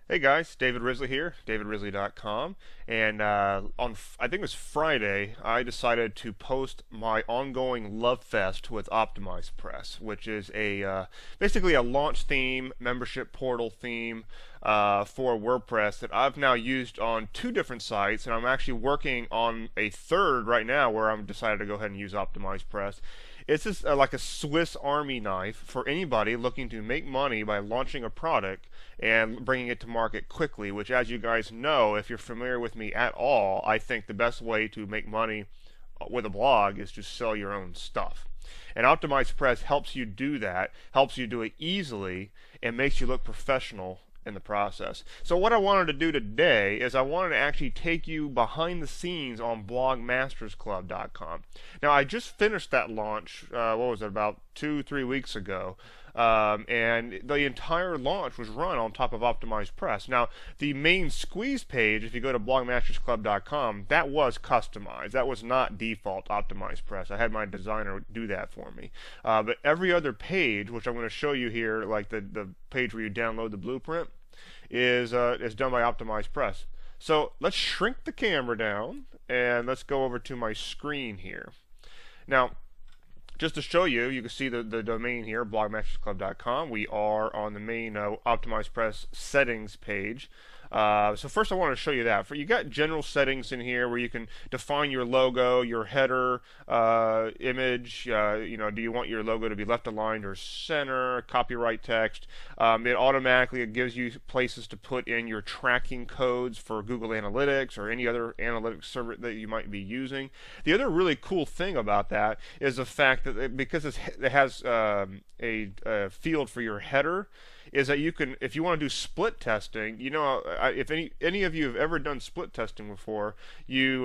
Hey guys, David Risley here, davidrisley.com, and I think it was Friday, I decided to post my ongoing love fest with OptimizePress, which is basically a launch theme, membership portal theme for WordPress that I've now used on two different sites, and I'm actually working on a third right now where I'm decided to go ahead and use OptimizePress. It's just like a Swiss Army knife for anybody looking to make money by launching a product and bringing it to market quickly, which, as you guys know, if you're familiar with me at all, I think the best way to make money with a blog is to sell your own stuff. And OptimizePress helps you do that, helps you do it easily, and makes you look professional in the process. So what I wanted to do today is I wanted to actually take you behind the scenes on blogmastersclub.com. Now I just finished that launch, what was it, about 2-3 weeks ago. And the entire launch was run on top of OptimizePress. Now, the main squeeze page, if you go to blogmastersclub.com, that was customized. That was not default OptimizePress. I had my designer do that for me. But every other page, which I'm going to show you here, like the page where you download the blueprint, is done by OptimizePress. So let's shrink the camera down, and let's go over to my screen here. Now, just to show you, you can see the domain here, blogmastersclub.com. We are on the main OptimizePress settings page. So first I want to show you that. You got general settings in here where you can define your logo, your header, image. Do you want your logo to be left aligned or center? Copyright text. It automatically gives you places to put in your tracking codes for Google Analytics or any other analytics server that you might be using. The other really cool thing about that is the fact that because it has a field for your header, is that you can, if you want to do split testing, if any of you have ever done split testing before, you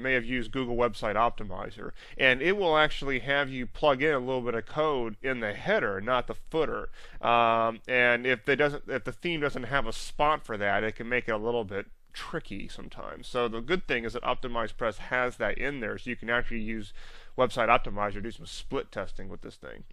may have used Google Website Optimizer, and it will actually have you plug in a little bit of code in the header, not the footer. And if the theme doesn't have a spot for that, it can make it a little bit tricky sometimes. So the good thing is that OptimizePress has that in there, so you can actually use Website Optimizer, do some split testing with this thing.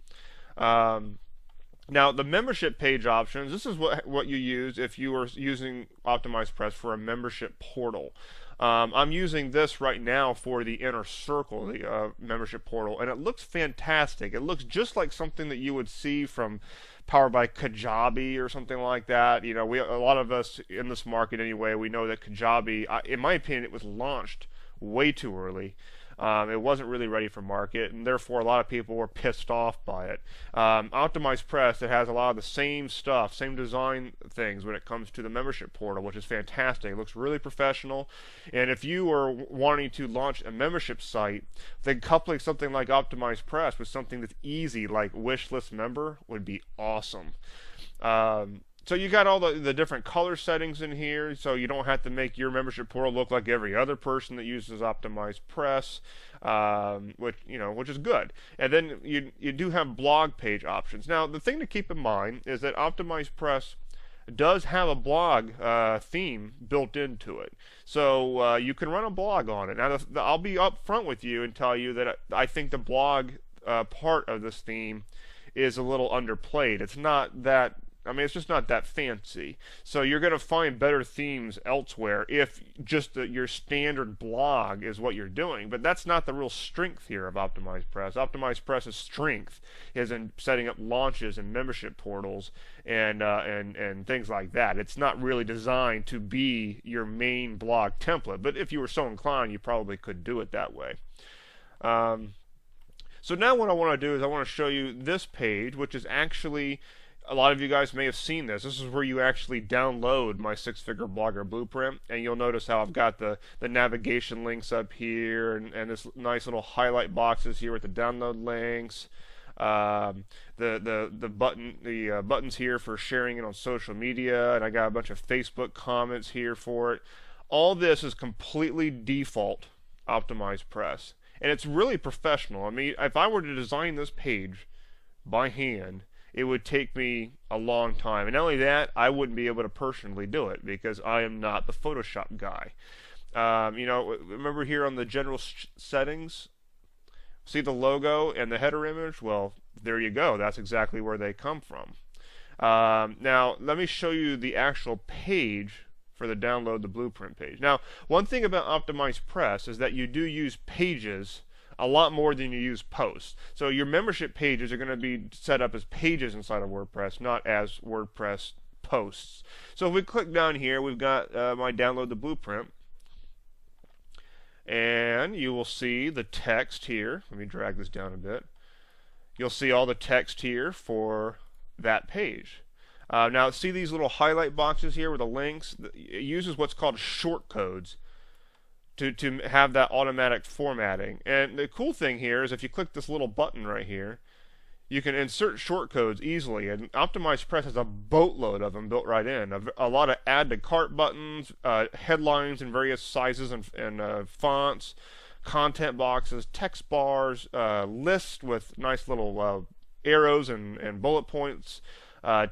Now, the membership page options, this is what you use if you are using OptimizePress for a membership portal. I'm using this right now for the Inner Circle, the membership portal, and it looks fantastic. It looks just like something that you would see from powered by Kajabi or something like that. A lot of us in this market anyway, we know that Kajabi, in my opinion, it was launched way too early. It wasn't really ready for market, and therefore a lot of people were pissed off by it. OptimizePress, it has a lot of the same stuff, same design things when it comes to the membership portal, which is fantastic. It looks really professional, and if you are wanting to launch a membership site, then coupling something like OptimizePress with something that's easy, like Wishlist Member, would be awesome. So you got all the different color settings in here, so you don't have to make your membership portal look like every other person that uses OptimizePress, which is good. And then you do have blog page options. Now, the thing to keep in mind is that OptimizePress does have a blog theme built into it, so you can run a blog on it. Now, I'll be upfront with you and tell you that I think the blog part of this theme is a little underplayed. It's just not that fancy. So you're going to find better themes elsewhere if just your standard blog is what you're doing. But that's not the real strength here of OptimizePress. OptimizePress's strength is in setting up launches and membership portals and things like that. It's not really designed to be your main blog template. But if you were so inclined, you probably could do it that way. So now what I want to do is I want to show you this page, which is actually, a lot of you guys may have seen this. This is where you actually download my six-figure blogger blueprint, and you'll notice how I've got the navigation links up here, and this nice little highlight boxes here with the download links, the buttons here for sharing it on social media, and I got a bunch of Facebook comments here for it. All this is completely default OptimizePress, and it's really professional. I mean, if I were to design this page by hand, it would take me a long time. And not only that, I wouldn't be able to personally do it because I am not the Photoshop guy. Remember here on the general settings, see the logo and the header image? Well, there you go. That's exactly where they come from. Now, let me show you the actual page for the download the blueprint page. Now, one thing about OptimizePress is that you do use pages a lot more than you use posts. So your membership pages are going to be set up as pages inside of WordPress, not as WordPress posts. So if we click down here, we've got my download the blueprint. And you will see the text here. Let me drag this down a bit. You'll see all the text here for that page. Now, see these little highlight boxes here with the links? It uses what's called shortcodes to have that automatic formatting. And the cool thing here is if you click this little button right here, you can insert shortcodes easily. And OptimizePress has a boatload of them built right in. A lot of add to cart buttons, headlines in various sizes and fonts, content boxes, text bars, lists with nice little arrows and bullet points,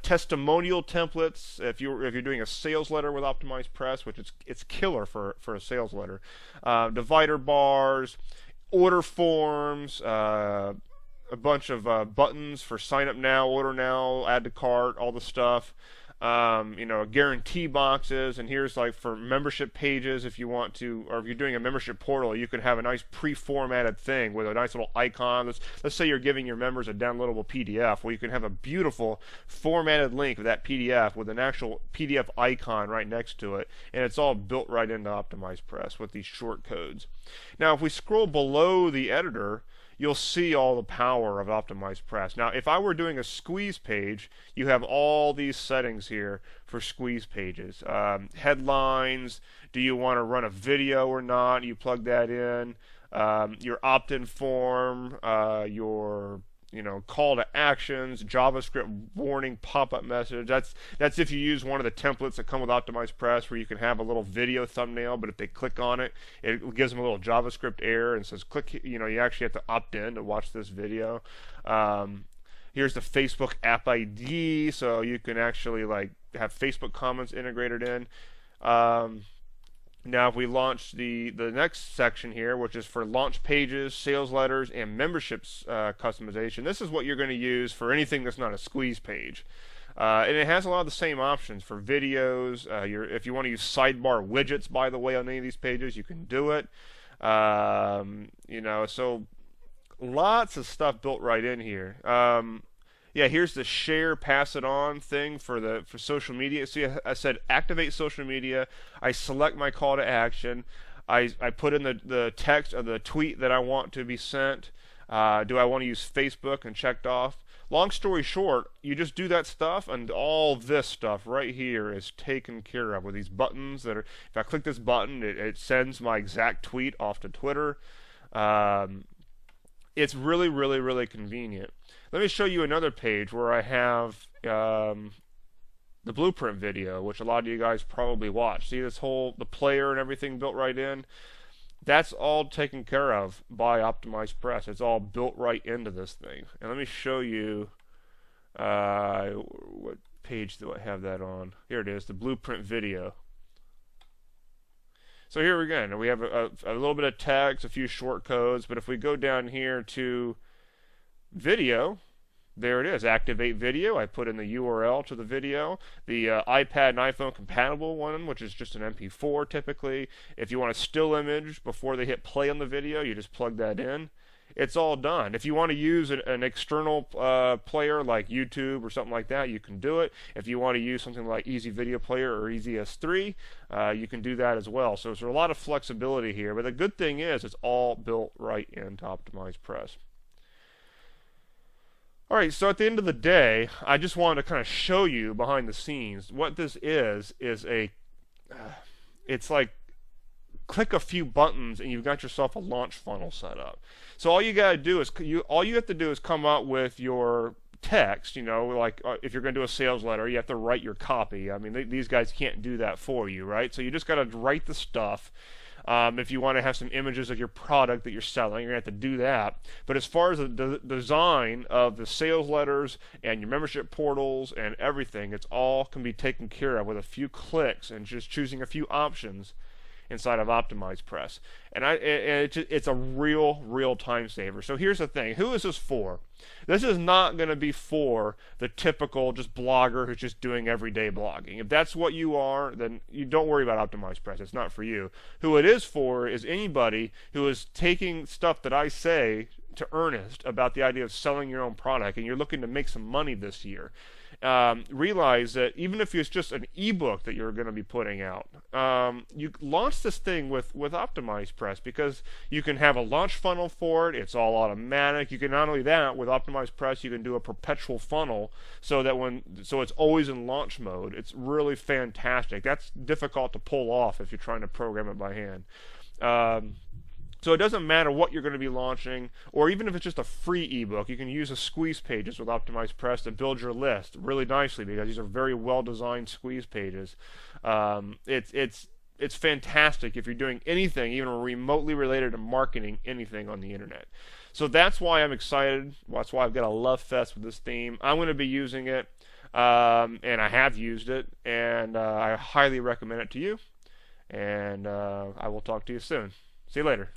testimonial templates. If you're doing a sales letter with OptimizePress, which it's killer for a sales letter, divider bars, order forms, a bunch of buttons for sign up now, order now, add to cart, all the stuff. Guarantee boxes, and here's like for membership pages if you want to, or if you're doing a membership portal, you can have a nice pre-formatted thing with a nice little icon. Let's say you're giving your members a downloadable PDF. Well, you can have a beautiful formatted link of that PDF with an actual PDF icon right next to it, and it's all built right into OptimizePress with these short codes. Now, if we scroll below the editor, you'll see all the power of OptimizePress. Now, if I were doing a squeeze page, you have all these settings here for squeeze pages. Headlines, do you want to run a video or not? You plug that in. Your opt-in form, your call to actions, JavaScript warning, pop-up message. That's if you use one of the templates that come with OptimizePress, where you can have a little video thumbnail, but if they click on it, it gives them a little JavaScript error and says click. You actually have to opt in to watch this video. Here's the Facebook app ID, so you can actually have Facebook comments integrated in. Now, if we launch the next section here, which is for launch pages, sales letters, and memberships customization, this is what you're going to use for anything that's not a squeeze page. And it has a lot of the same options for videos. If you want to use sidebar widgets, by the way, on any of these pages, you can do it. So lots of stuff built right in here. Here's the share, pass it on thing for social media. See, I said activate social media. I select my call to action. I put in the text of the tweet that I want to be sent. Do I want to use Facebook, and checked off. Long story short, you just do that stuff, and all this stuff right here is taken care of with these buttons that are. If I click this button, it sends my exact tweet off to Twitter. It's really, really, really convenient. Let me show you another page where I have the blueprint video, which a lot of you guys probably watch. See the player and everything built right in? That's all taken care of by OptimizePress. It's all built right into this thing. And let me show you what page do I have that on? Here it is, the blueprint video. So here again, we have a little bit of text, a few short codes, but if we go down here to video, there it is, activate video. I put in the URL to the video. The iPad and iPhone compatible one, which is just an MP4 typically. If you want a still image before they hit play on the video, you just plug that in. It's all done. If you want to use an external player like YouTube or something like that, you can do it. If you want to use something like Easy Video Player or Easy S3, you can do that as well. So there's a lot of flexibility here. But the good thing is it's all built right into OptimizePress. All right, so at the end of the day, I just wanted to kind of show you behind the scenes. What this is it's like click a few buttons and you've got yourself a launch funnel set up. So all you got to do is all you have to do is come up with your text. If you're going to do a sales letter, you have to write your copy. I mean, these guys can't do that for you, right? So you just got to write the stuff. If you want to have some images of your product that you're selling, you're going to have to do that. But as far as the design of the sales letters and your membership portals and everything, it's all can be taken care of with a few clicks and just choosing a few options. inside of OptimizePress, and it's a real time saver. So here's the thing: who is this for? This is not going to be for the typical just blogger who's just doing everyday blogging. If that's what you are, then you don't worry about OptimizePress. It's not for you. Who it is for is anybody who is taking stuff that I say to earnest about the idea of selling your own product, and you're looking to make some money this year. Realize that even if it's just an ebook that you're going to be putting out, you launch this thing with OptimizePress, because you can have a launch funnel for it. It's all automatic. You can, not only that, with OptimizePress, you can do a perpetual funnel so it's always in launch mode. It's really fantastic. That's difficult to pull off if you're trying to program it by hand. So it doesn't matter what you're going to be launching, or even if it's just a free ebook, you can use the squeeze pages with OptimizePress to build your list really nicely, because these are very well-designed squeeze pages. It's fantastic if you're doing anything, even remotely related to marketing anything on the internet. So that's why I'm excited. That's why I've got a love fest with this theme. I'm going to be using it, and I have used it, and I highly recommend it to you. And I will talk to you soon. See you later.